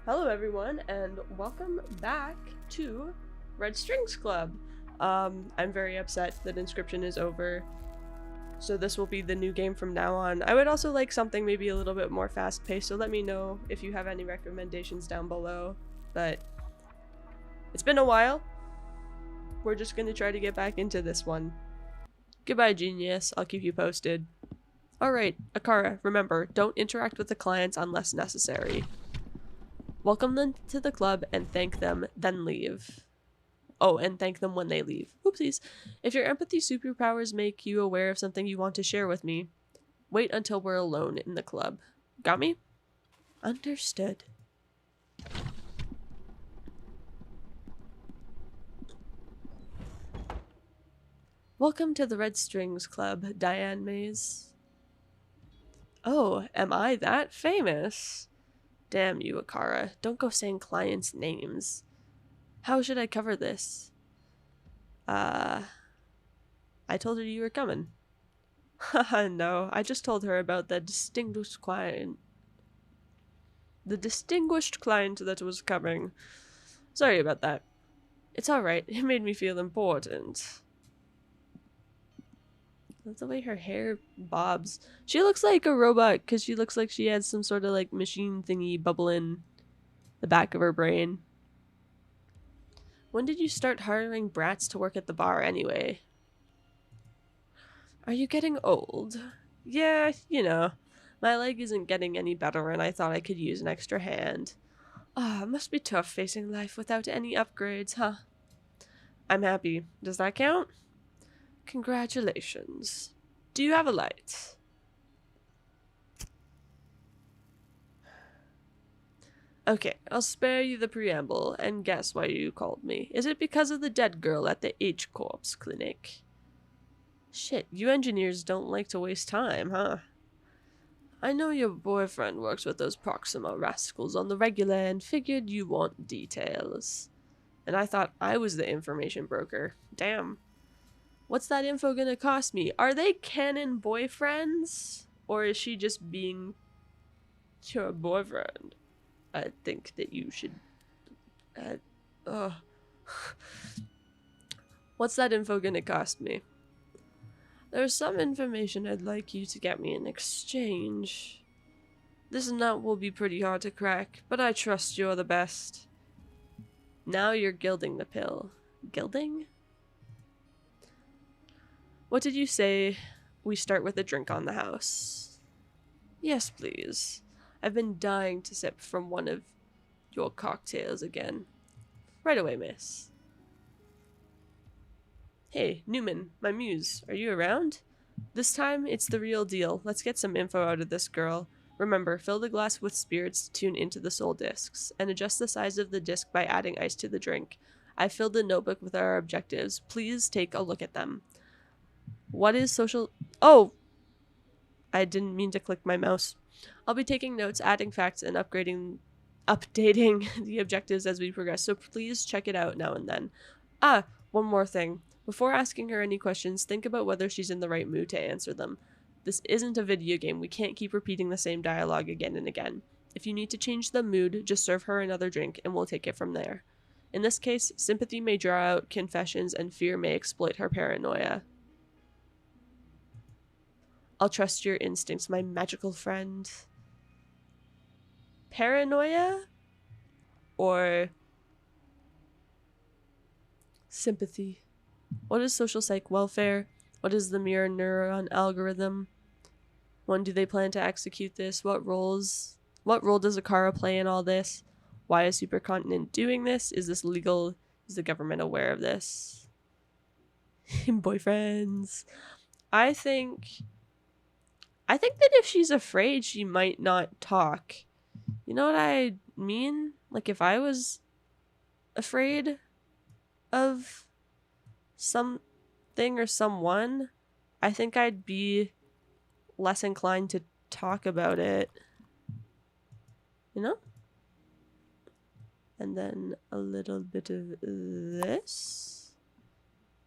Hello everyone and welcome back to Red Strings Club. I'm very upset that Inscription is over, so this will be the new game from now on. I would also like something maybe a little bit more fast paced, so let me know if you have any recommendations down below. But it's been a while. We're just gonna try to get back into this one. Goodbye, genius. I'll keep you posted. Alright, Akara, remember, don't interact with the clients unless necessary. Welcome them to the club and thank them, then leave. Oh, and thank them when they leave. Oopsies. If your empathy superpowers make you aware of something you want to share with me, wait until we're alone in the club. Got me? Understood. Welcome to the Red Strings Club, Diane Mays. Oh, am I that famous? Damn you, Akara. Don't go saying clients' names. How should I cover this? I told her you were coming. Haha, no. I just told her about the distinguished client. The distinguished client that was coming. Sorry about that. It's alright. It made me feel important. That's the way her hair bobs. She looks like a robot because she looks like she has some sort of like machine thingy bubbling the back of her brain. When did you start hiring brats to work at the bar anyway? Are you getting old? Yeah, you know. My leg isn't getting any better and I thought I could use an extra hand. Ah, must be tough facing life without any upgrades, huh? I'm happy. Does that count? Congratulations. Do you have a light? Okay, I'll spare you the preamble and guess why you called me. Is it because of the dead girl at the H-Corps clinic? Shit, you engineers don't like to waste time, huh? I know your boyfriend works with those Proxima rascals on the regular and figured you want details. And I thought I was the information broker. Damn. What's that info gonna cost me? Are they canon boyfriends? Or is she just being your boyfriend? I think that you should... What's that info gonna cost me? There's some information I'd like you to get me in exchange. This nut will be pretty hard to crack, but I trust you're the best. Now you're gilding the pill. Gilding? What did you say we start with a drink on the house? Yes, please. I've been dying to sip from one of your cocktails again. Right away, miss. Hey, Newman, my muse, are you around? This time, it's the real deal. Let's get some info out of this girl. Remember, fill the glass with spirits to tune into the soul discs, and adjust the size of the disc by adding ice to the drink. I filled the notebook with our objectives. Please take a look at them. What is social... Oh! I didn't mean to click my mouse. I'll be taking notes, adding facts, and updating the objectives as we progress, so please check it out now and then. Ah, one more thing. Before asking her any questions, think about whether she's in the right mood to answer them. This isn't a video game. We can't keep repeating the same dialogue again and again. If you need to change the mood, just serve her another drink and we'll take it from there. In this case, sympathy may draw out confessions and fear may exploit her paranoia. I'll trust your instincts, my magical friend. Paranoia? Or sympathy? What is social psych welfare? What is the mirror neuron algorithm? When do they plan to execute this? What role does Akara play in all this? Why is Supercontinent doing this? Is this legal? Is the government aware of this? Boyfriends. I think that if she's afraid, she might not talk. You know what I mean? Like if I was afraid of something or someone, I think I'd be less inclined to talk about it. You know? And then a little bit of this.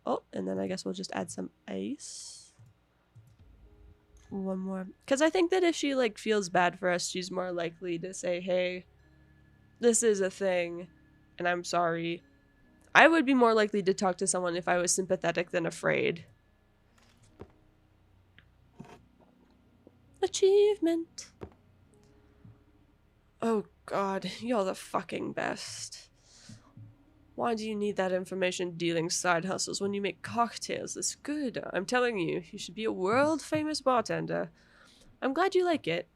Oh, and then I guess we'll just add some ice. One more. Because I think that if she, like, feels bad for us, she's more likely to say, hey, This is a thing, and I'm sorry. I would be more likely to talk to someone if I was sympathetic than afraid. Achievement. Oh god, you're the fucking best. Why do you need that information dealing side hustles when you make cocktails this good? I'm telling you, you should be a world famous bartender. I'm glad you like it.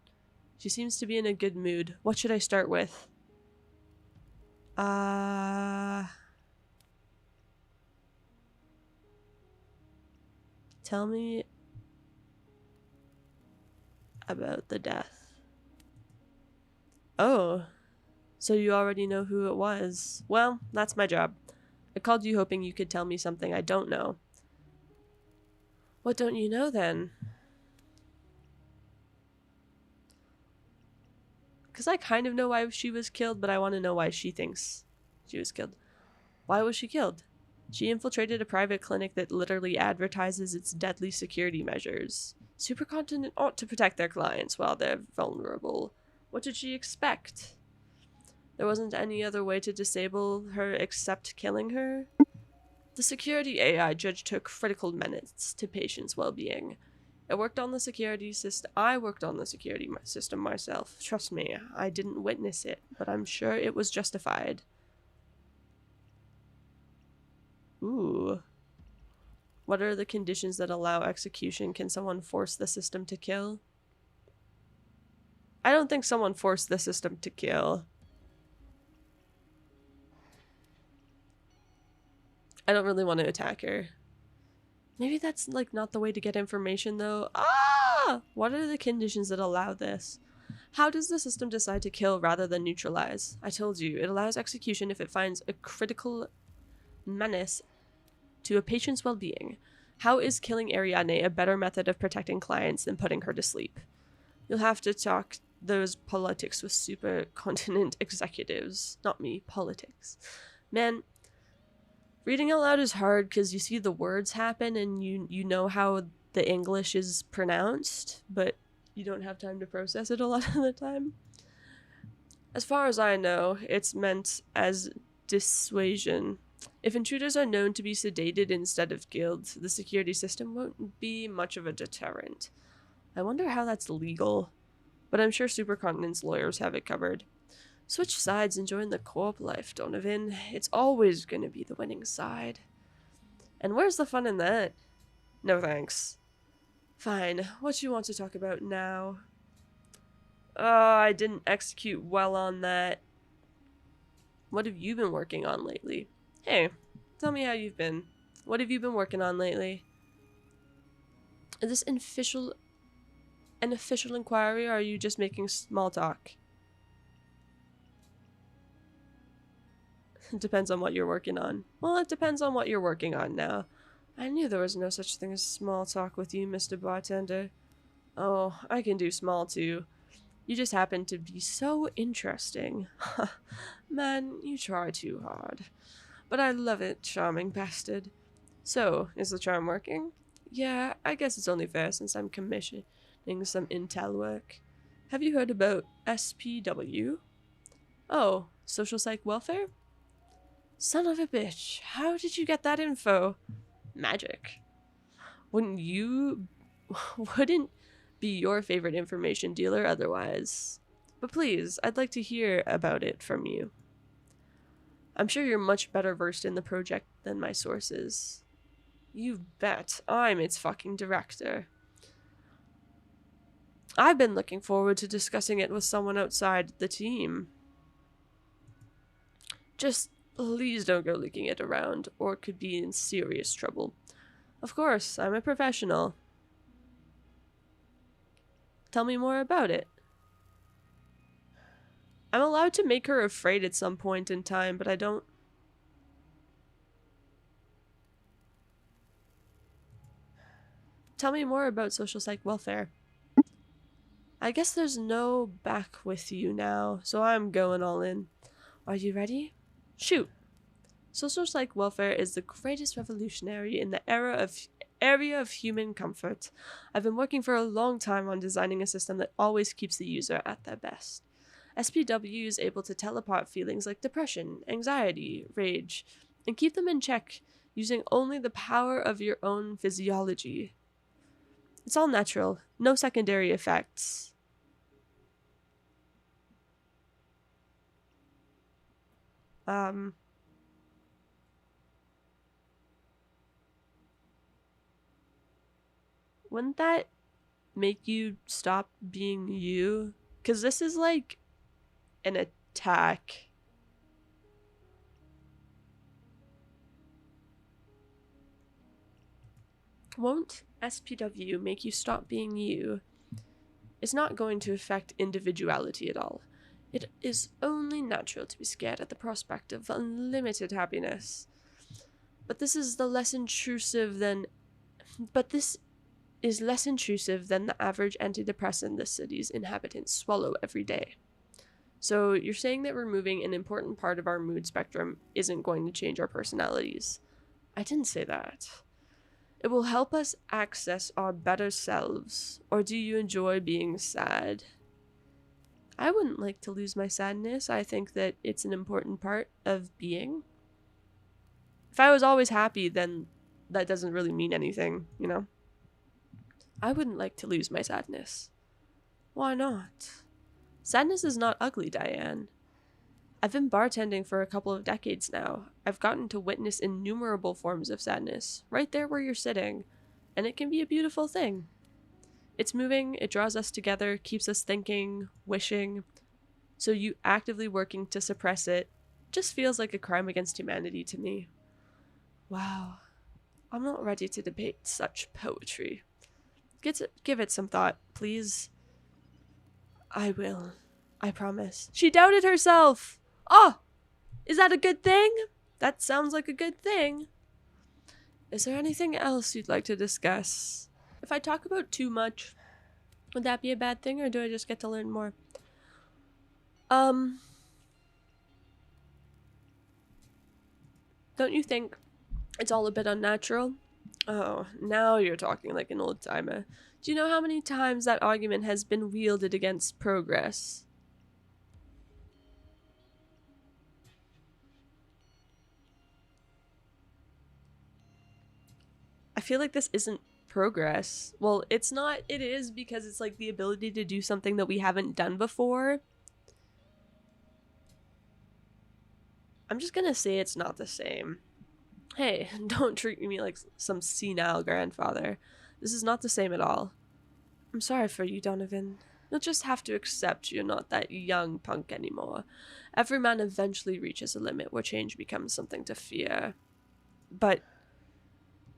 She seems to be in a good mood. What should I start with? Tell me about the death. Oh, so you already know who it was. Well, that's my job. I called you hoping you could tell me something I don't know. What don't you know then? Because I kind of know why she was killed, but I want to know why she thinks she was killed. Why was she killed? She infiltrated a private clinic that literally advertises its deadly security measures. Supercontinent ought to protect their clients while they're vulnerable. What did she expect? There wasn't any other way to disable her except killing her? The security AI judge took critical minutes to patients' well-being. I worked on the security system myself. Trust me, I didn't witness it, but I'm sure it was justified. Ooh. What are the conditions that allow execution? Can someone force the system to kill? I don't think someone forced the system to kill. I don't really want to attack her. Maybe that's like not the way to get information though. Ah! What are the conditions that allow this? How does the system decide to kill rather than neutralize? I told you, it allows execution if it finds a critical menace to a patient's well-being. How is killing Ariadne a better method of protecting clients than putting her to sleep? You'll have to talk those politics with supercontinent executives. Not me, politics. Man, reading out loud is hard because you see the words happen and you know how the English is pronounced, but you don't have time to process it a lot of the time. As far as I know, it's meant as dissuasion. If intruders are known to be sedated instead of killed, the security system won't be much of a deterrent. I wonder how that's legal, but I'm sure Supercontinent's lawyers have it covered. Switch sides and join the corp life, Donovan. It's always going to be the winning side. And where's the fun in that? No thanks. Fine, what you want to talk about now? I didn't execute well on that. What have you been working on lately? Hey, tell me how you've been. What have you been working on lately? Is this an official inquiry, or are you just making small talk? It depends on what you're working on. Well, it depends on what you're working on now. I knew there was no such thing as small talk with you, Mr. Bartender. Oh, I can do small too. You just happen to be so interesting. Man, you try too hard. But I love it, charming bastard. So, is the charm working? Yeah, I guess it's only fair since I'm commissioning some intel work. Have you heard about SPW? Oh, Social Psych Welfare? Son of a bitch, how did you get that info? Magic. Wouldn't be your favorite information dealer otherwise. But please, I'd like to hear about it from you. I'm sure you're much better versed in the project than my sources. You bet. I'm its fucking director. I've been looking forward to discussing it with someone outside the team. Just please don't go leaking it around, or it could be in serious trouble. Of course, I'm a professional. Tell me more about it. I'm allowed to make her afraid at some point in time, but I don't... Tell me more about Social Psych Welfare. I guess there's no back with you now, so I'm going all in. Are you ready? Shoot. Social Psych Welfare is the greatest revolutionary in the area of human comfort. I've been working for a long time on designing a system that always keeps the user at their best. SPW is able to teleport feelings like depression, anxiety, rage, and keep them in check using only the power of your own physiology. It's all natural, no secondary effects. Wouldn't that make you stop being you? Because this is like an attack. Won't SPW make you stop being you? It's not going to affect individuality at all. It is only natural to be scared at the prospect of unlimited happiness. But this is less intrusive than the average antidepressant the city's inhabitants swallow every day. So you're saying that removing an important part of our mood spectrum isn't going to change our personalities. I didn't say that. It will help us access our better selves. Or do you enjoy being sad? I wouldn't like to lose my sadness. I think that it's an important part of being. If I was always happy, then that doesn't really mean anything, you know? I wouldn't like to lose my sadness. Why not? Sadness is not ugly, Diane. I've been bartending for a couple of decades now. I've gotten to witness innumerable forms of sadness, right there where you're sitting, and it can be a beautiful thing. It's moving, it draws us together, keeps us thinking, wishing, so you actively working to suppress it just feels like a crime against humanity to me. Wow. I'm not ready to debate such poetry. Give it some thought, please. I will. I promise. She doubted herself! Oh! Is that a good thing? That sounds like a good thing. Is there anything else you'd like to discuss? If I talk about too much, would that be a bad thing, or do I just get to learn more? Don't you think it's all a bit unnatural? Oh, now you're talking like an old timer. Do you know how many times that argument has been wielded against progress? I feel like this isn't progress. Well, it's not. It is, because it's like the ability to do something that we haven't done before. I'm just gonna say it's not the same. Hey, don't treat me like some senile grandfather. This is not the same at all. I'm sorry for you, Donovan. You'll just have to accept you're not that young punk anymore. Every man eventually reaches a limit where change becomes something to fear. But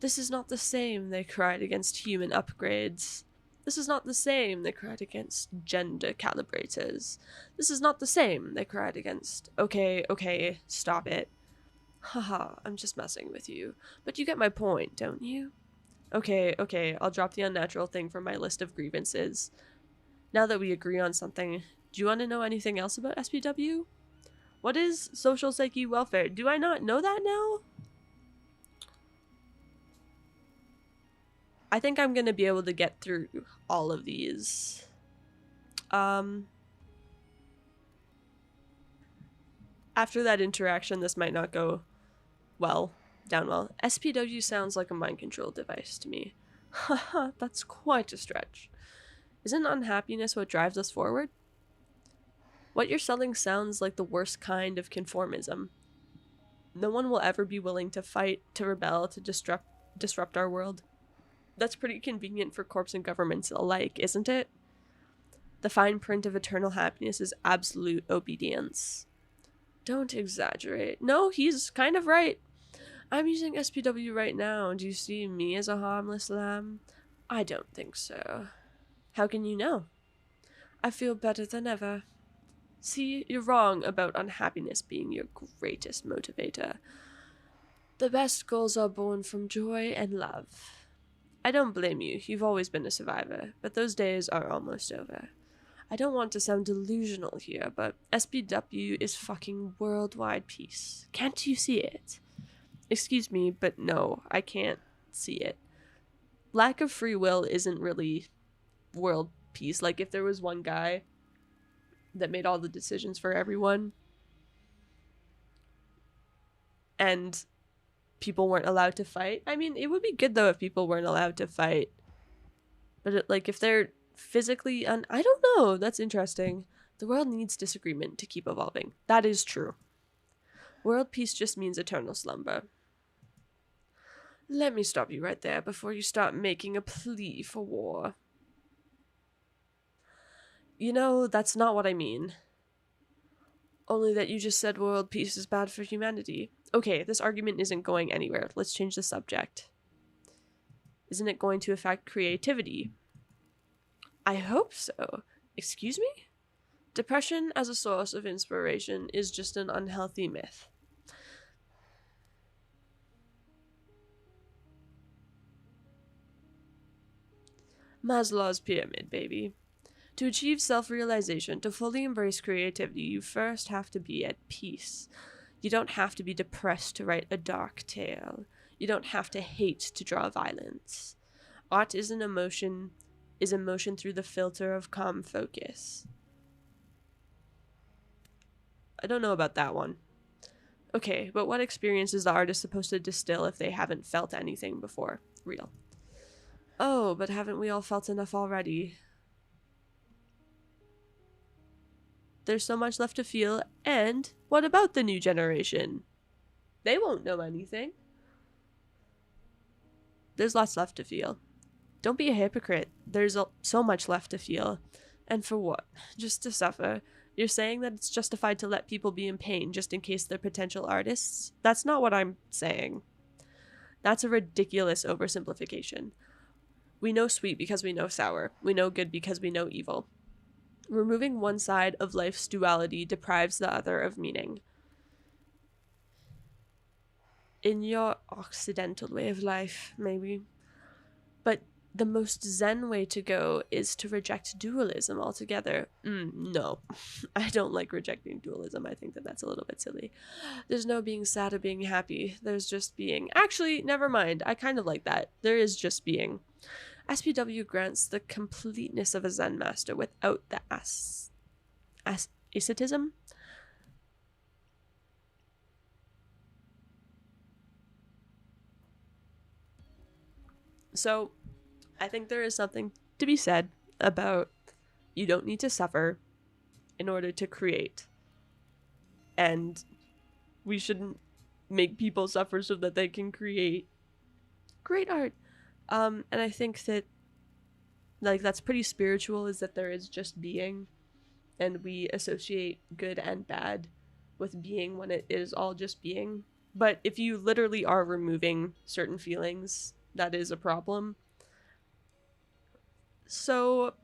this is not the same, they cried against human upgrades. This is not the same, they cried against gender calibrators. This is not the same, they cried against... Okay, stop it. Haha, I'm just messing with you. But you get my point, don't you? Okay, I'll drop the unnatural thing from my list of grievances. Now that we agree on something, do you want to know anything else about SPW? What is social psyche welfare? Do I not know that now? I think I'm gonna be able to get through all of these. After that interaction, this might not go down well. SPW sounds like a mind control device to me. Haha, that's quite a stretch. Isn't unhappiness what drives us forward? What you're selling sounds like the worst kind of conformism. No one will ever be willing to fight, to rebel, to disrupt our world. That's pretty convenient for corps and governments alike, isn't it? The fine print of eternal happiness is absolute obedience. Don't exaggerate. No, he's kind of right. I'm using SPW right now. Do you see me as a harmless lamb? I don't think so. How can you know? I feel better than ever. See, you're wrong about unhappiness being your greatest motivator. The best goals are born from joy and love. I don't blame you, you've always been a survivor, but those days are almost over. I don't want to sound delusional here, but SPW is fucking worldwide peace. Can't you see it? Excuse me, but no, I can't see it. Lack of free will isn't really world peace. Like, if there was one guy that made all the decisions for everyone. And people weren't allowed to fight. I mean, it would be good though if people weren't allowed to fight. But like if they're physically I don't know. That's interesting. The world needs disagreement to keep evolving. That is true. World peace just means eternal slumber. Let me stop you right there before you start making a plea for war. You know, that's not what I mean. Only that you just said world peace is bad for humanity. Okay, this argument isn't going anywhere. Let's change the subject. Isn't it going to affect creativity? I hope so. Excuse me? Depression as a source of inspiration is just an unhealthy myth. Maslow's pyramid, baby. To achieve self-realization, to fully embrace creativity, you first have to be at peace. You don't have to be depressed to write a dark tale. You don't have to hate to draw violence. Art is an emotion through the filter of calm focus. I don't know about that one. Okay, but what experience is the artist supposed to distill if they haven't felt anything before? Real. Oh, but haven't we all felt enough already? There's so much left to feel, and what about the new generation? They won't know anything. There's lots left to feel. Don't be a hypocrite. There's so much left to feel. And for what? Just to suffer. You're saying that it's justified to let people be in pain just in case they're potential artists? That's not what I'm saying. That's a ridiculous oversimplification. We know sweet because we know sour. We know good because we know evil. Removing one side of life's duality deprives the other of meaning. In your Occidental way of life, maybe. But the most Zen way to go is to reject dualism altogether. No, I don't like rejecting dualism. I think that that's a little bit silly. There's no being sad or being happy. There's just being. Actually, never mind. I kind of like that. There is just being. SPW grants the completeness of a Zen master without the asceticism. So, I think there is something to be said about you don't need to suffer in order to create. And we shouldn't make people suffer so that they can create great art. And I think that like that's pretty spiritual, is that there is just being, and we associate good and bad with being when it is all just being. But if you literally are removing certain feelings, that is a problem. So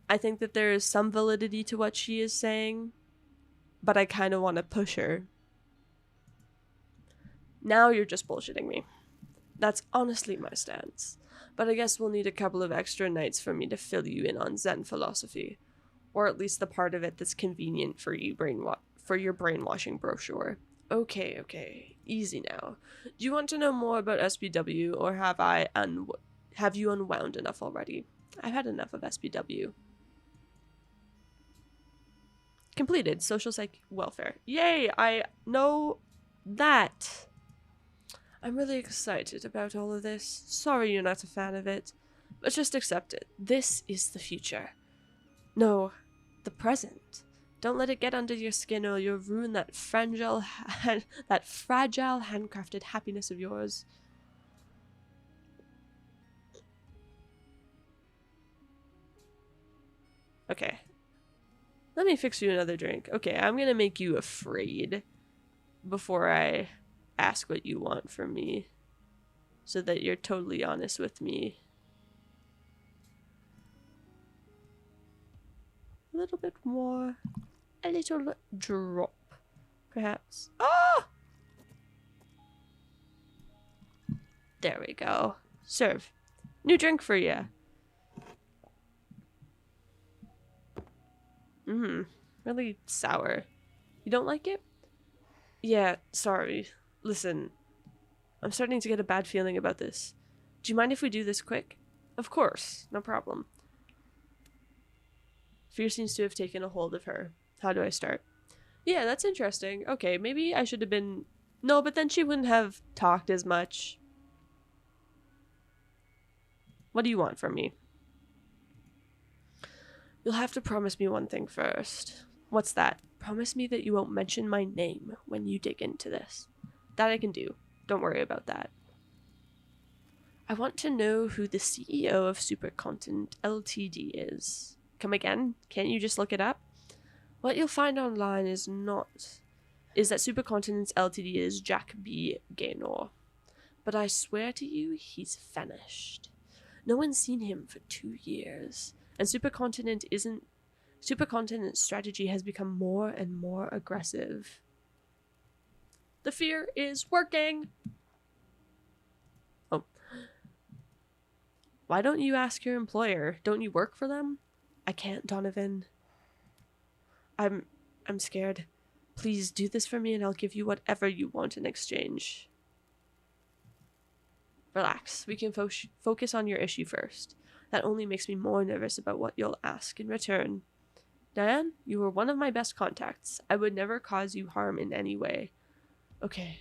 I think that there is some validity to what she is saying, but I kind of want to push her. Now you're just bullshitting me. That's honestly my stance. But I guess we'll need a couple of extra nights for me to fill you in on Zen philosophy. Or at least the part of it that's convenient for you for your brainwashing brochure. Okay. Easy now. Do you want to know more about SPW, or have you unwound enough already? I've had enough of SPW. Completed. Social psych welfare. Yay! I know that. I'm really excited about all of this. Sorry you're not a fan of it, but just accept it. This is the future. No, the present. Don't let it get under your skin or you'll ruin that fragile handcrafted happiness of yours. Okay. Let me fix you another drink. Okay, I'm gonna make you afraid before I ask what you want from me, so that you're totally honest with me. A little bit more. A little drop, perhaps. Ah! There we go. Serve. New drink for you. Really sour. You don't like it? Yeah, sorry. Listen, I'm starting to get a bad feeling about this. Do you mind if we do this quick? Of course, no problem. Fear seems to have taken a hold of her. How do I start? Yeah, that's interesting. Okay, maybe I should have been... No, but then she wouldn't have talked as much. What do you want from me? You'll have to promise me one thing first. What's that? Promise me that you won't mention my name when you dig into this. That I can do. Don't worry about that. I want to know who the CEO of Supercontinent Ltd is. Come again? Can't you just look it up? What you'll find online is that Supercontinent Ltd is Jack B. Gaynor. But I swear to you, he's vanished. No one's seen him for 2 years. And Supercontinent's strategy has become more and more aggressive. The fear is working! Oh. Why don't you ask your employer? Don't you work for them? I can't, Donovan. I'm scared. Please do this for me and I'll give you whatever you want in exchange. Relax. We can focus on your issue first. That only makes me more nervous about what you'll ask in return. Diane, you were one of my best contacts. I would never cause you harm in any way. Okay.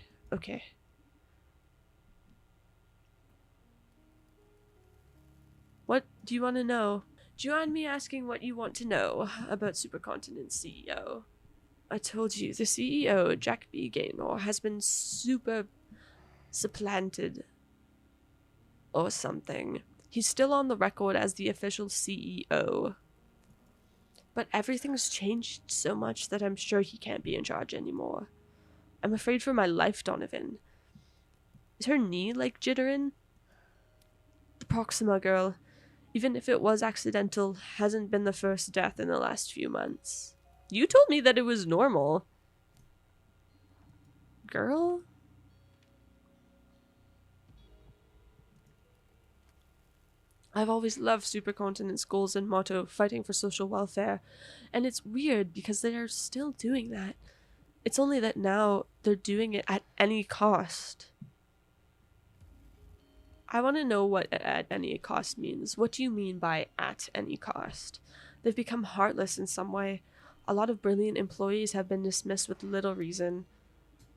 What do you want to know? Do you mind me asking what you want to know about Supercontinent's CEO? I told you, the CEO, Jack B. Gaynor, has been supplanted or something. He's still on the record as the official CEO. But everything's changed so much that I'm sure he can't be in charge anymore. I'm afraid for my life, Donovan. Is her knee, like, jittering? The Proxima girl, even if it was accidental, hasn't been the first death in the last few months. You told me that it was normal. Girl? I've always loved Supercontinent's goals and motto, fighting for social welfare, and it's weird because they are still doing that. It's only that now they're doing it at any cost. I want to know what at any cost means. What do you mean by at any cost? They've become heartless in some way. A lot of brilliant employees have been dismissed with little reason.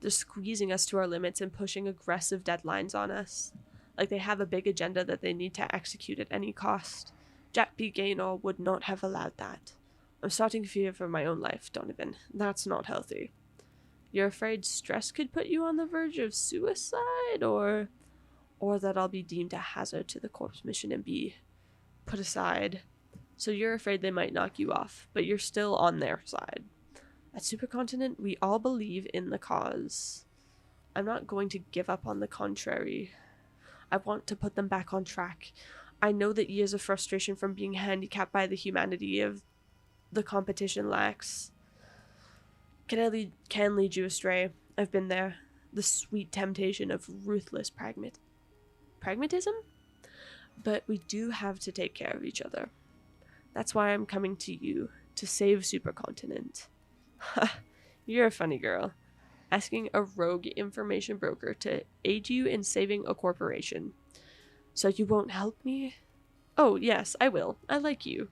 They're squeezing us to our limits and pushing aggressive deadlines on us. Like they have a big agenda that they need to execute at any cost. Jack B. Gaynor would not have allowed that. I'm starting to fear for my own life, Donovan. That's not healthy. You're afraid stress could put you on the verge of suicide, or that I'll be deemed a hazard to the Corps mission and be put aside. So you're afraid they might knock you off, but you're still on their side. At Supercontinent, we all believe in the cause. I'm not going to give up on the contrary. I want to put them back on track. I know that years of frustration from being handicapped by the humanity of the competition lacks can lead you astray. I've been there. The sweet temptation of ruthless pragmatism? But we do have to take care of each other. That's why I'm coming to you, to save Supercontinent. You're a funny girl. Asking a rogue information broker to aid you in saving a corporation. So you won't help me? Oh, yes, I will. I like you.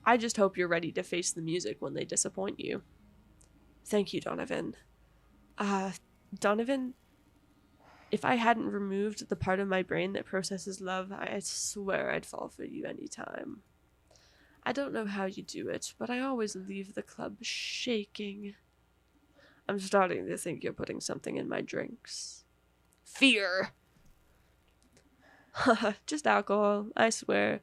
I just hope you're ready to face the music when they disappoint you. Thank you, Donovan. Donovan, if I hadn't removed the part of my brain that processes love, I swear I'd fall for you anytime. I don't know how you do it, but I always leave the club shaking. I'm starting to think you're putting something in my drinks. Fear! Just alcohol, I swear.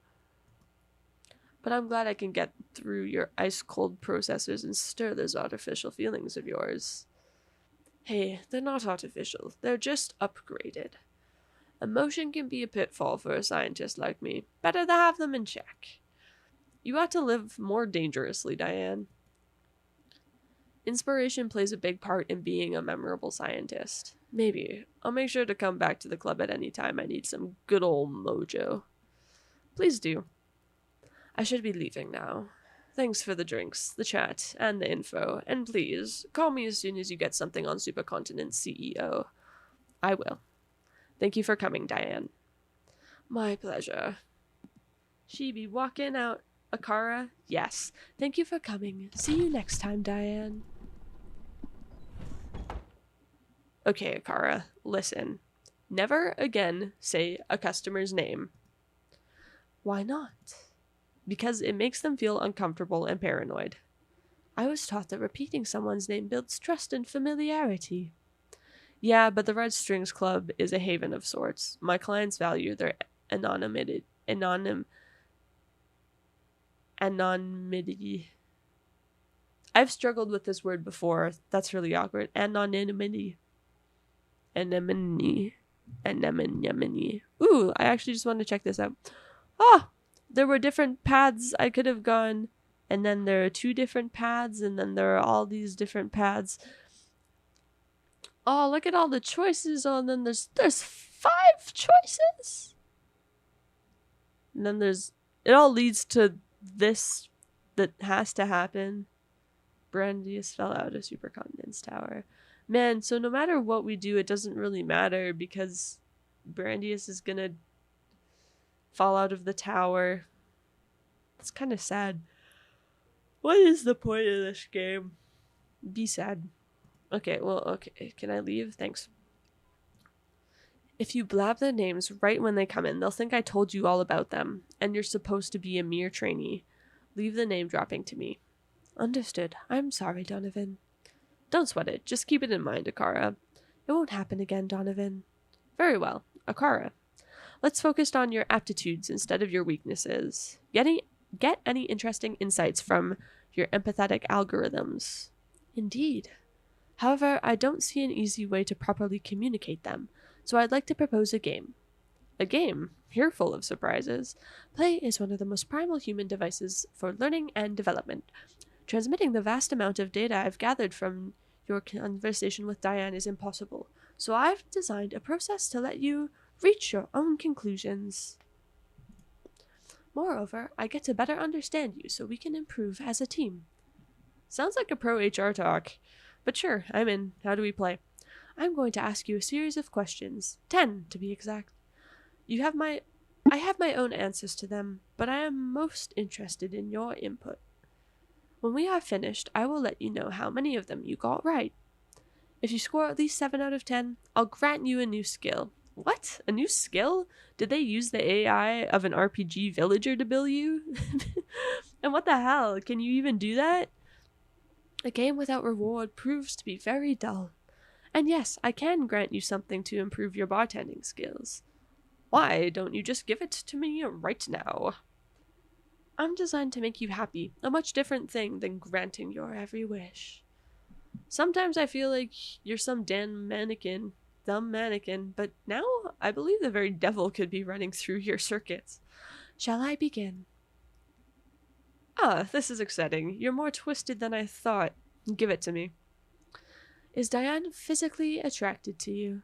But I'm glad I can get through your ice-cold processors and stir those artificial feelings of yours. Hey, they're not artificial. They're just upgraded. Emotion can be a pitfall for a scientist like me. Better to have them in check. You ought to live more dangerously, Diane. Inspiration plays a big part in being a memorable scientist. Maybe. I'll make sure to come back to the club at any time I need some good old mojo. Please do. I should be leaving now. Thanks for the drinks, the chat, and the info, and please, call me as soon as you get something on Supercontinent's CEO. I will. Thank you for coming, Diane. My pleasure. She be walking out. Akara, yes. Thank you for coming. See you next time, Diane. Okay, Akara, listen. Never again say a customer's name. Why not? Because it makes them feel uncomfortable and paranoid. I was taught that repeating someone's name builds trust and familiarity. Yeah, but the Red Strings Club is a haven of sorts. My clients value their anonymity. I've struggled with this word before. That's really awkward. Anonymity. Anemone. Anemone. Ooh, I actually just wanted to check this out. Oh, there were different paths I could have gone. And then there are 2 different paths. And then there are all these different paths. Oh, look at all the choices. Oh, and then there's 5 choices. And then it all leads to this that has to happen. Brandius fell out of Supercontinent's tower. Man, so no matter what we do, it doesn't really matter because Brandius is gonna fall out of the tower. It's kind of sad. What is the point of this game? Be sad. Okay, well, okay. Can I leave? Thanks. If you blab their names right when they come in, they'll think I told you all about them, and you're supposed to be a mere trainee. Leave the name dropping to me. Understood. I'm sorry, Donovan. Don't sweat it. Just keep it in mind, Akara. It won't happen again, Donovan. Very well. Akara. Let's focus on your aptitudes instead of your weaknesses. Get any interesting insights from your empathetic algorithms. Indeed. However, I don't see an easy way to properly communicate them, so I'd like to propose a game. A game? You're full of surprises. Play is one of the most primal human devices for learning and development. Transmitting the vast amount of data I've gathered from your conversation with Diane is impossible, so I've designed a process to let you reach your own conclusions. Moreover, I get to better understand you so we can improve as a team. Sounds like a pro HR talk. But sure, I'm in. How do we play? I'm going to ask you a series of questions, 10 to be exact. I have my own answers to them, but I am most interested in your input. When we are finished, I will let you know how many of them you got right. If you score at least 7 out of 10, I'll grant you a new skill. What? A new skill? Did they use the AI of an RPG villager to bill you? And what the hell? Can you even do that? A game without reward proves to be very dull. And yes, I can grant you something to improve your bartending skills. Why don't you just give it to me right now? I'm designed to make you happy, a much different thing than granting your every wish. Sometimes I feel like you're some dumb mannequin, but now I believe the very devil could be running through your circuits. Shall I begin? Ah, this is exciting. You're more twisted than I thought. Give it to me. Is Diane physically attracted to you?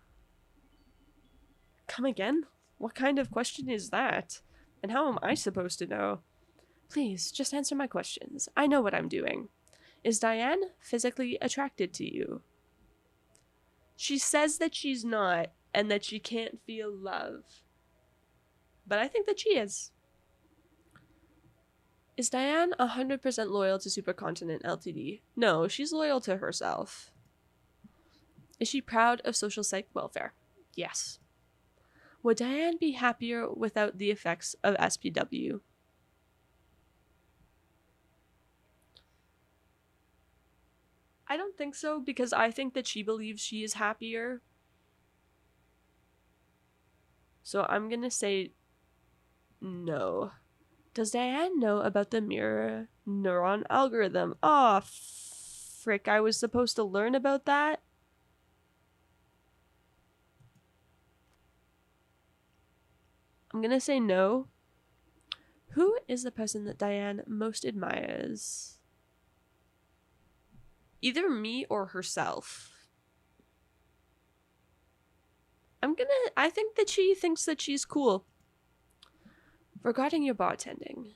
Come again? What kind of question is that? And how am I supposed to know? Please, just answer my questions. I know what I'm doing. Is Diane physically attracted to you? She says that she's not, and that she can't feel love. But I think that she is. Is Diane 100% loyal to Supercontinent Ltd? No, she's loyal to herself. Is she proud of social psych welfare? Yes. Would Diane be happier without the effects of SPW? I don't think so, because I think that she believes she is happier. So I'm gonna say no. Does Diane know about the mirror neuron algorithm? Aw, frick, I was supposed to learn about that? I'm gonna say no. Who is the person that Diane most admires? Either me or herself. I think that she thinks that she's cool. Regarding your bartending,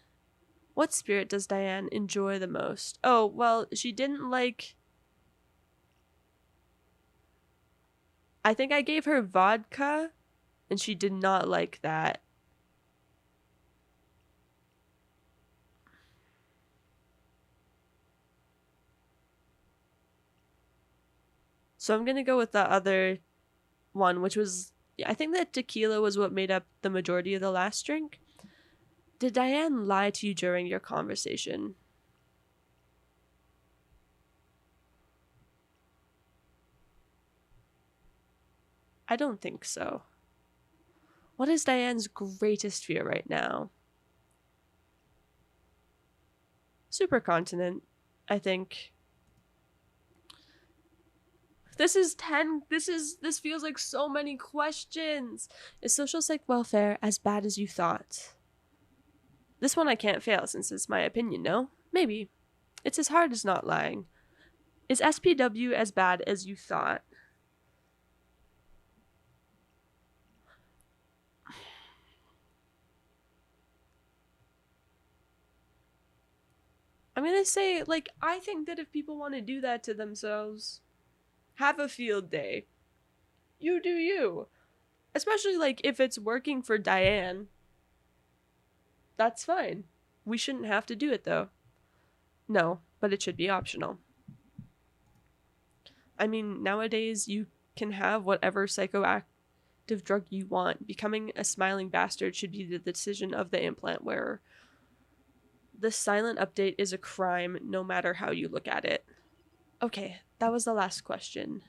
what spirit does Diane enjoy the most? Oh, well, she didn't like... I think I gave her vodka, and she did not like that. So I'm gonna go with the other one, which was, I think that tequila was what made up the majority of the last drink. Did Diane lie to you during your conversation? I don't think so. What is Diane's greatest fear right now? Supercontinent, I think. This is 10. This feels like so many questions. Is social psych welfare as bad as you thought? This one I can't fail since it's my opinion, no? Maybe. It's as hard as not lying. Is SPW as bad as you thought? I'm gonna say, like, I think that if people want to do that to themselves, have a field day. You do you. Especially, like, if it's working for Diane. That's fine. We shouldn't have to do it, though. No, but it should be optional. I mean, nowadays, you can have whatever psychoactive drug you want. Becoming a smiling bastard should be the decision of the implant wearer. The silent update is a crime, no matter how you look at it. Okay, that was the last question.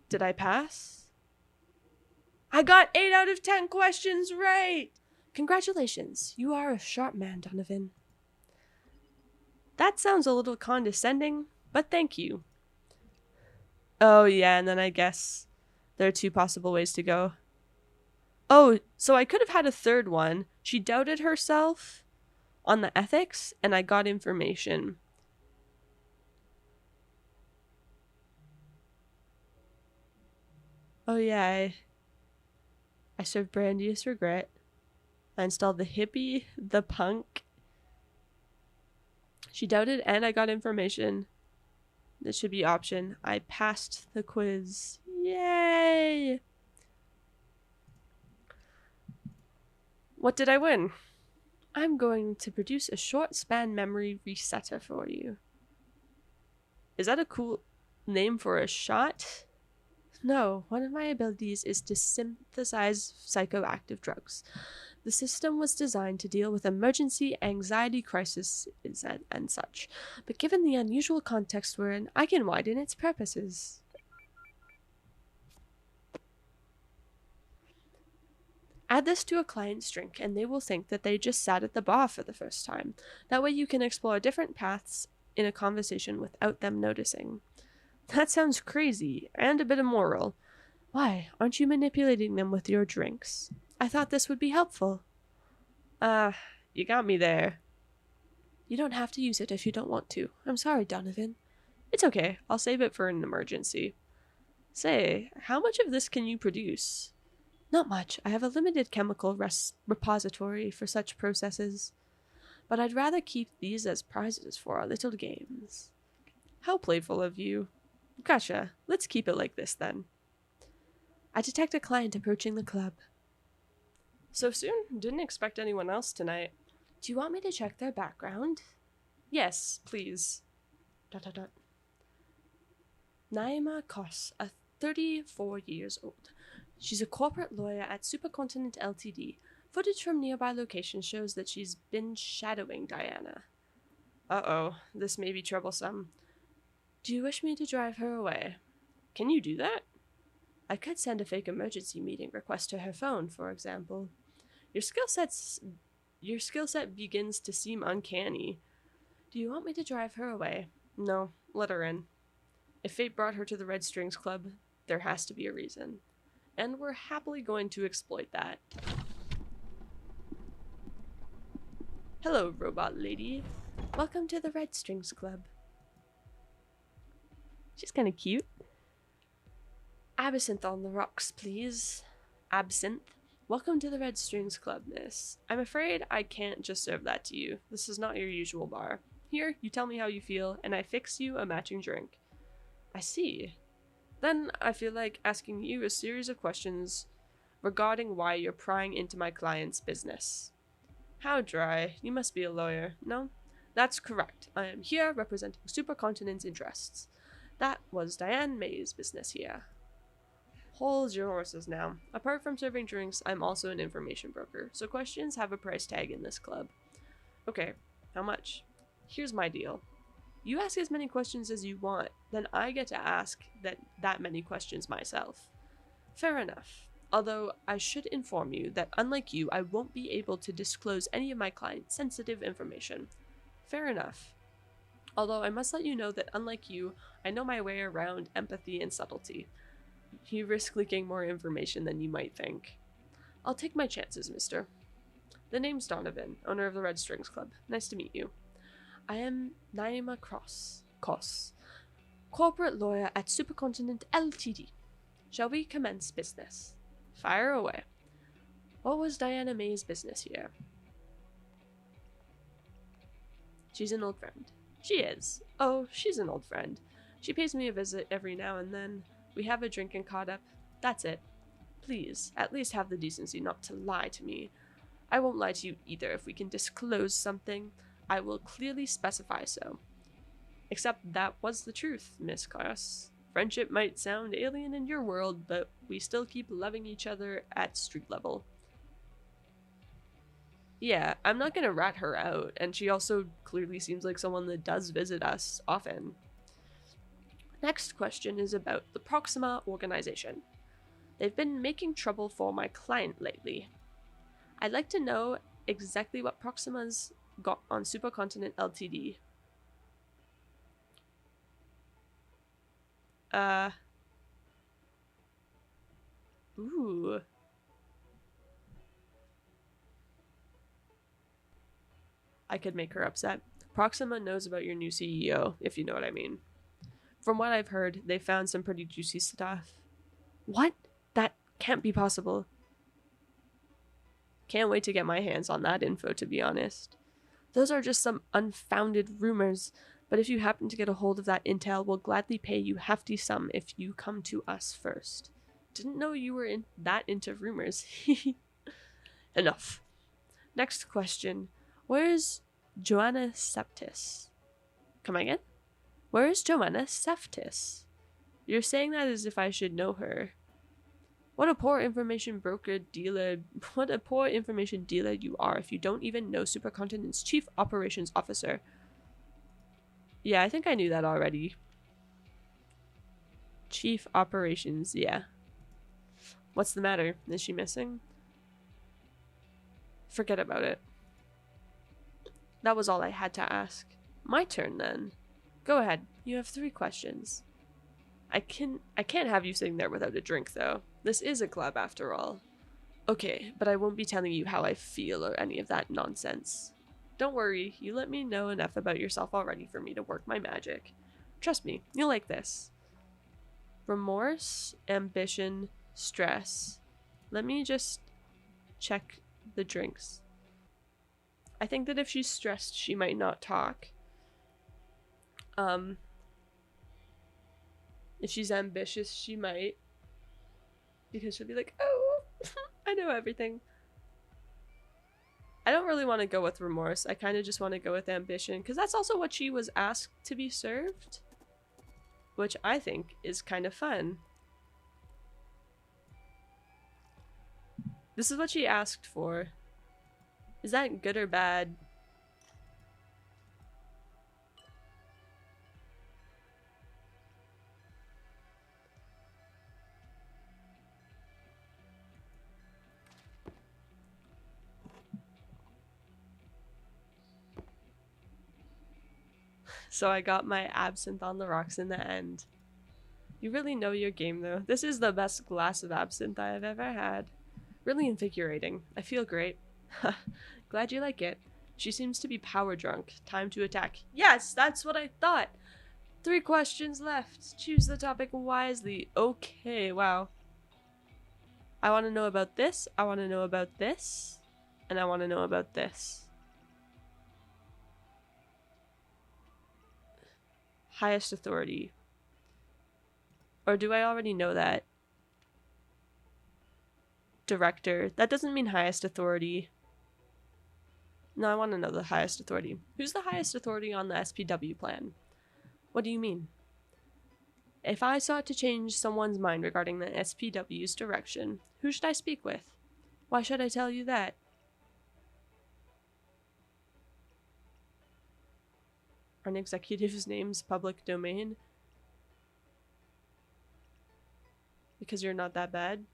Did I pass? I got 8 out of 10 questions right! Congratulations, you are a sharp man, Donovan. That sounds a little condescending, but thank you. Oh yeah, and then I guess there are 2 possible ways to go. Oh, so I could have had a third one. She doubted herself on the ethics, and I got information. Oh yeah, I served Brandious Regret. I installed the hippie, the punk. She doubted, and I got information. This should be option. I passed the quiz. Yay! What did I win? I'm going to produce a short span memory resetter for you. Is that a cool name for a shot? No, one of my abilities is to synthesize psychoactive drugs. The system was designed to deal with emergency anxiety crises and such, but given the unusual context we're in, I can widen its purposes. Add this to a client's drink and they will think that they just sat at the bar for the first time. That way you can explore different paths in a conversation without them noticing. That sounds crazy and a bit immoral. Why, aren't you manipulating them with your drinks? I thought this would be helpful. You got me there. You don't have to use it if you don't want to. I'm sorry, Donovan. It's okay. I'll save it for an emergency. Say, how much of this can you produce? Not much. I have a limited chemical repository for such processes. But I'd rather keep these as prizes for our little games. How playful of you. Gotcha. Let's keep it like this then. I detect a client approaching the club. So soon? Didn't expect anyone else tonight. Do you want me to check their background? Yes, please. ... Naima Kos, 34 years old. She's a corporate lawyer at Supercontinent Ltd. Footage from nearby locations shows that she's been shadowing Diana. Uh-oh, this may be troublesome. Do you wish me to drive her away? Can you do that? I could send a fake emergency meeting request to her phone, for example. Your skill set begins to seem uncanny. Do you want me to drive her away? No, let her in. If fate brought her to the Red Strings Club, there has to be a reason. And we're happily going to exploit that. Hello, robot lady. Welcome to the Red Strings Club. She's kind of cute. Absinthe on the rocks, please. Absinthe. Welcome to the Red Strings Club, miss. I'm afraid I can't just serve that to you. This is not your usual bar. Here, you tell me how you feel, and I fix you a matching drink. I see. Then I feel like asking you a series of questions regarding why you're prying into my client's business. How dry. You must be a lawyer, no? That's correct. I am here representing Supercontinent's interests. That was Diane May's business here. Hold your horses now. Apart from serving drinks, I'm also an information broker, so questions have a price tag in this club. Okay, how much? Here's my deal. You ask as many questions as you want, then I get to ask that many questions myself. Fair enough. Although I should inform you that unlike you, I won't be able to disclose any of my clients' sensitive information. Fair enough. Although I must let you know that unlike you, I know my way around empathy and subtlety. You risk leaking more information than you might think. I'll take my chances, mister. The name's Donovan, owner of the Red Strings Club. Nice to meet you. I am Naima Koss, corporate lawyer at Supercontinent Ltd. Shall we commence business? Fire away. What was Diana May's business here? She's an old friend. She is. Oh, she's an old friend. She pays me a visit every now and then. We have a drink and caught up. That's it. Please, at least have the decency not to lie to me. I won't lie to you either. If we can disclose something, I will clearly specify so. Except that was the truth, Miss Koss. Friendship might sound alien in your world, but we still keep loving each other at street level. Yeah, I'm not gonna rat her out, and she also clearly seems like someone that does visit us often. Next question is about the Proxima organization. They've been making trouble for my client lately. I'd like to know exactly what Proxima's got on Supercontinent Ltd. Ooh. I could make her upset. Proxima knows about your new CEO, if you know what I mean. From what I've heard, they found some pretty juicy stuff. What? That can't be possible. Can't wait to get my hands on that info, to be honest. Those are just some unfounded rumors, but if you happen to get a hold of that intel, we'll gladly pay you hefty sum if you come to us first. Didn't know you were that into rumors. Enough. Next question. Where is Joanna Septis? Come again? Where is Joanna Septis? You're saying that as if I should know her. What a poor information dealer you are if you don't even know Supercontinent's Chief Operations Officer. Yeah, I think I knew that already. Chief Operations, yeah. What's the matter? Is she missing? Forget about it. That was all I had to ask. My turn then. Go ahead. You have 3 questions. I can't have you sitting there without a drink though. This is a club after all. Okay, but I won't be telling you how I feel or any of that nonsense. Don't worry, you let me know enough about yourself already for me to work my magic. Trust me, you'll like this. Remorse, ambition, stress. Let me just check the drinks. I think that if she's stressed, she might not talk. If she's ambitious, she might. Because she'll be like, oh, I know everything. I don't really want to go with remorse. I kind of just want to go with ambition. Because that's also what she was asked to be served. Which I think is kind of fun. This is what she asked for. Is that good or bad? So I got my absinthe on the rocks in the end. You really know your game though. This is the best glass of absinthe I have ever had. Really invigorating. I feel great. Glad you like it. She seems to be power drunk. Time to attack. Yes, that's what I thought. 3 questions left. Choose the topic wisely. Okay, wow. I want to know about this. I want to know about this. And I want to know about this. Highest authority. Or do I already know that? Director. That doesn't mean highest authority. No, I want to know the highest authority. Who's the highest authority on the SPW plan? What do you mean? If I sought to change someone's mind regarding the SPW's direction, who should I speak with? Why should I tell you that? Are an executive's names public domain? Because you're not that bad?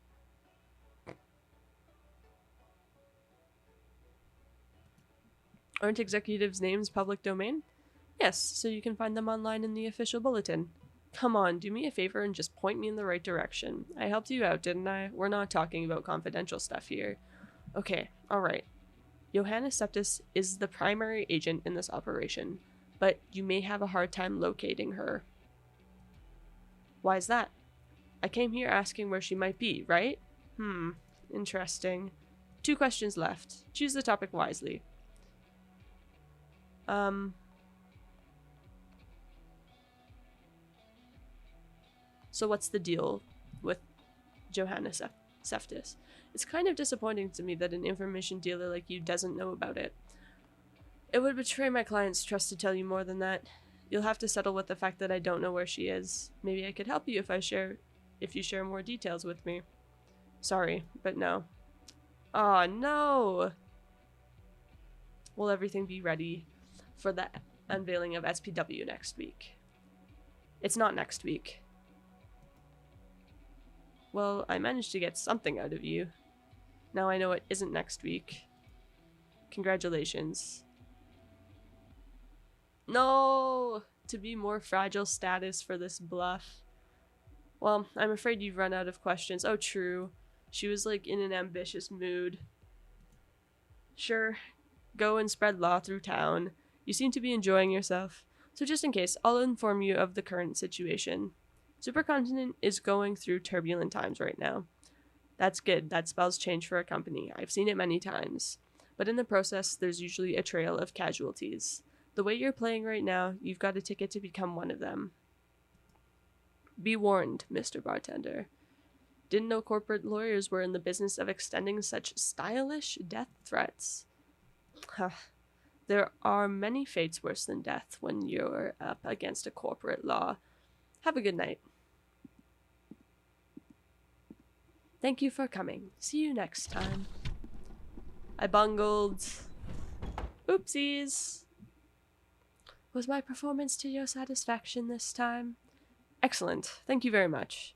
Aren't executives' names public domain? Yes, so you can find them online in the official bulletin. Come on, do me a favor and just point me in the right direction. I helped you out, didn't I? We're not talking about confidential stuff here. Okay, alright. Johannes Septis is the primary agent in this operation, but you may have a hard time locating her. Why is that? I came here asking where she might be, right? Interesting. 2 questions left. Choose the topic wisely. So what's the deal with Johannes Septis? It's kind of disappointing to me that an information dealer like you doesn't know about it. It would betray my client's trust to tell you more than that. You'll have to settle with the fact that I don't know where she is. Maybe I could help you if you share more details with me. Sorry, but no. Aw, no! Will everything be ready for the unveiling of SPW next week? It's not next week. Well, I managed to get something out of you. Now I know it isn't next week. Congratulations. No! To be more fragile status for this bluff. Well, I'm afraid you've run out of questions. Oh, true. She was like in an ambitious mood. Sure, go and spread law through town. You seem to be enjoying yourself. So just in case, I'll inform you of the current situation. Supercontinent is going through turbulent times right now. That's good. That spells change for a company. I've seen it many times. But in the process, there's usually a trail of casualties. The way you're playing right now, you've got a ticket to become one of them. Be warned, Mr. Bartender. Didn't know corporate lawyers were in the business of extending such stylish death threats. There are many fates worse than death when you're up against a corporate law. Have a good night. Thank you for coming. See you next time. I bungled. Oopsies. Was my performance to your satisfaction this time? Excellent. Thank you very much.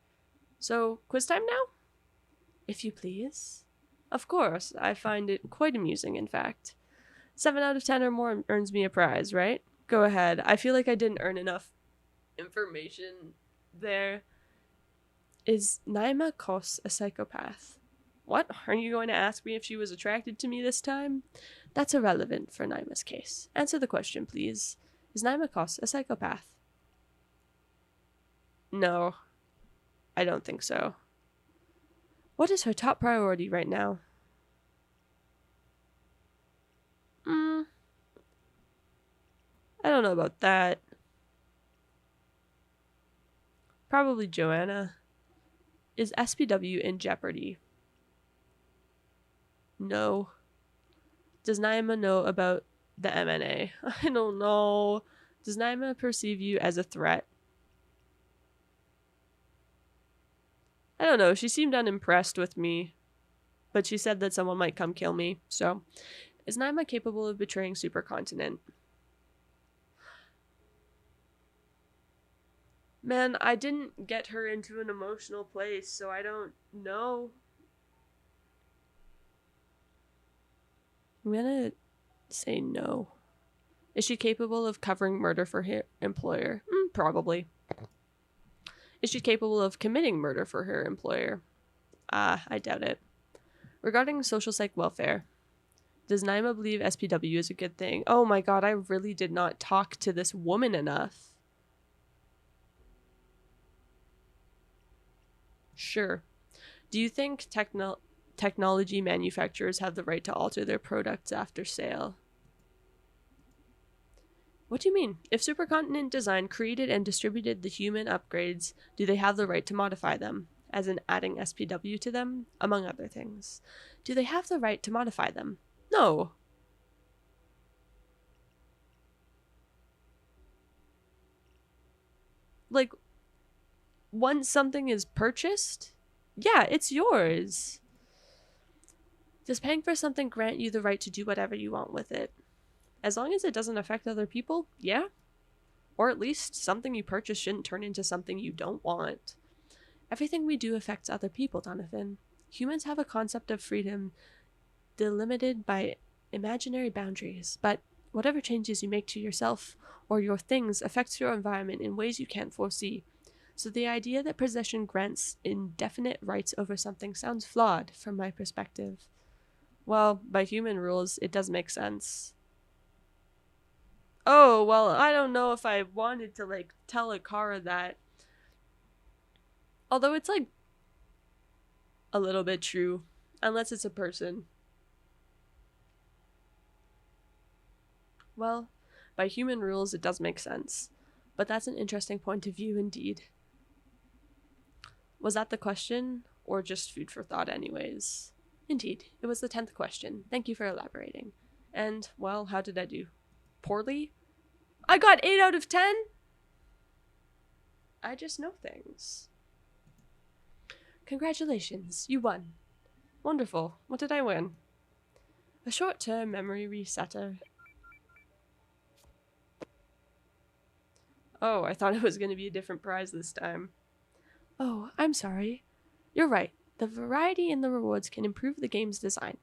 So, quiz time now? If you please. Of course, I find it quite amusing, in fact. 7 out of 10 or more earns me a prize, right? Go ahead. I feel like I didn't earn enough information there. Is Naima Kos a psychopath? What? Are you going to ask me if she was attracted to me this time? That's irrelevant for Naima's case. Answer the question, please. Is Naima Kos a psychopath? No. I don't think so. What is her top priority right now? I don't know about that. Probably Joanna. Is SPW in jeopardy? No. Does Naima know about the MNA? I don't know. Does Naima perceive you as a threat? I don't know. She seemed unimpressed with me, but she said that someone might come kill me. So, is Naima capable of betraying Supercontinent? Man, I didn't get her into an emotional place, so I don't know. I'm gonna say no. Is she capable of covering murder for her employer? Probably. Is she capable of committing murder for her employer? I doubt it. Regarding social psych welfare, does Naima believe SPW is a good thing? Oh my god, I really did not talk to this woman enough. Sure. Do you think technology manufacturers have the right to alter their products after sale? What do you mean? If Supercontinent Design created and distributed the human upgrades, do they have the right to modify them? As in adding SPW to them, among other things. Do they have the right to modify them? No. like, once something is purchased, yeah, it's yours. Does paying for something grant you the right to do whatever you want with it? As long as it doesn't affect other people, yeah. Or at least something you purchase shouldn't turn into something you don't want. Everything we do affects other people, Donovan. Humans have a concept of freedom delimited by imaginary boundaries, but whatever changes you make to yourself or your things affects your environment in ways you can't foresee. So the idea that possession grants indefinite rights over something sounds flawed from my perspective. Well, by human rules, it does make sense. Oh, well, I don't know if I wanted to, like, tell Akara that. Although it's, like, a little bit true. Unless it's a person. Well, by human rules, it does make sense. But that's an interesting point of view indeed. Was that the question, or just food for thought anyways? Indeed, it was the 10th question. Thank you for elaborating. And, well, how did I do? Poorly? I got 8 out of 10? I just know things. Congratulations, you won. Wonderful. What did I win? A short-term memory resetter. Oh, I thought it was going to be a different prize this time. Oh, I'm sorry. You're right. The variety in the rewards can improve the game's design.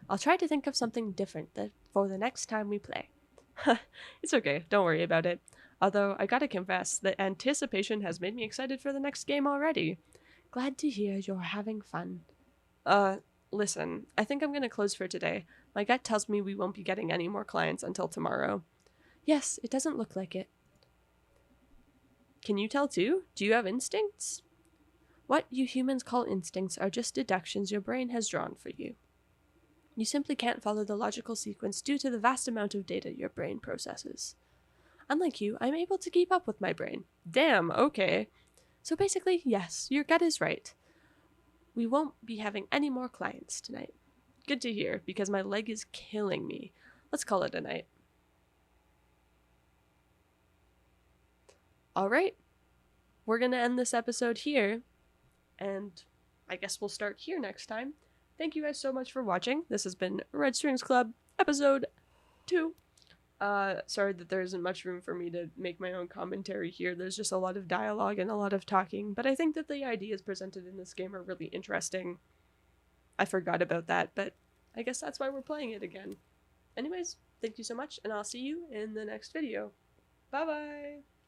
I'll try to think of something different for the next time we play. It's okay, don't worry about it. Although, I gotta confess, the anticipation has made me excited for the next game already. Glad to hear you're having fun. Listen, I think I'm gonna close for today. My gut tells me we won't be getting any more clients until tomorrow. Yes, it doesn't look like it. Can you tell too? Do you have instincts? What you humans call instincts are just deductions your brain has drawn for you. You simply can't follow the logical sequence due to the vast amount of data your brain processes. Unlike you, I'm able to keep up with my brain. Damn, okay. So basically, yes, your gut is right. We won't be having any more clients tonight. Good to hear, because my leg is killing me. Let's call it a night. Alright, we're gonna end this episode here, and I guess we'll start here next time. Thank you guys so much for watching. This has been Red Strings Club, episode 2. Sorry that there isn't much room for me to make my own commentary here. There's just a lot of dialogue and a lot of talking, but I think that the ideas presented in this game are really interesting. I forgot about that, but I guess that's why we're playing it again. Anyways, thank you so much, and I'll see you in the next video. Bye-bye!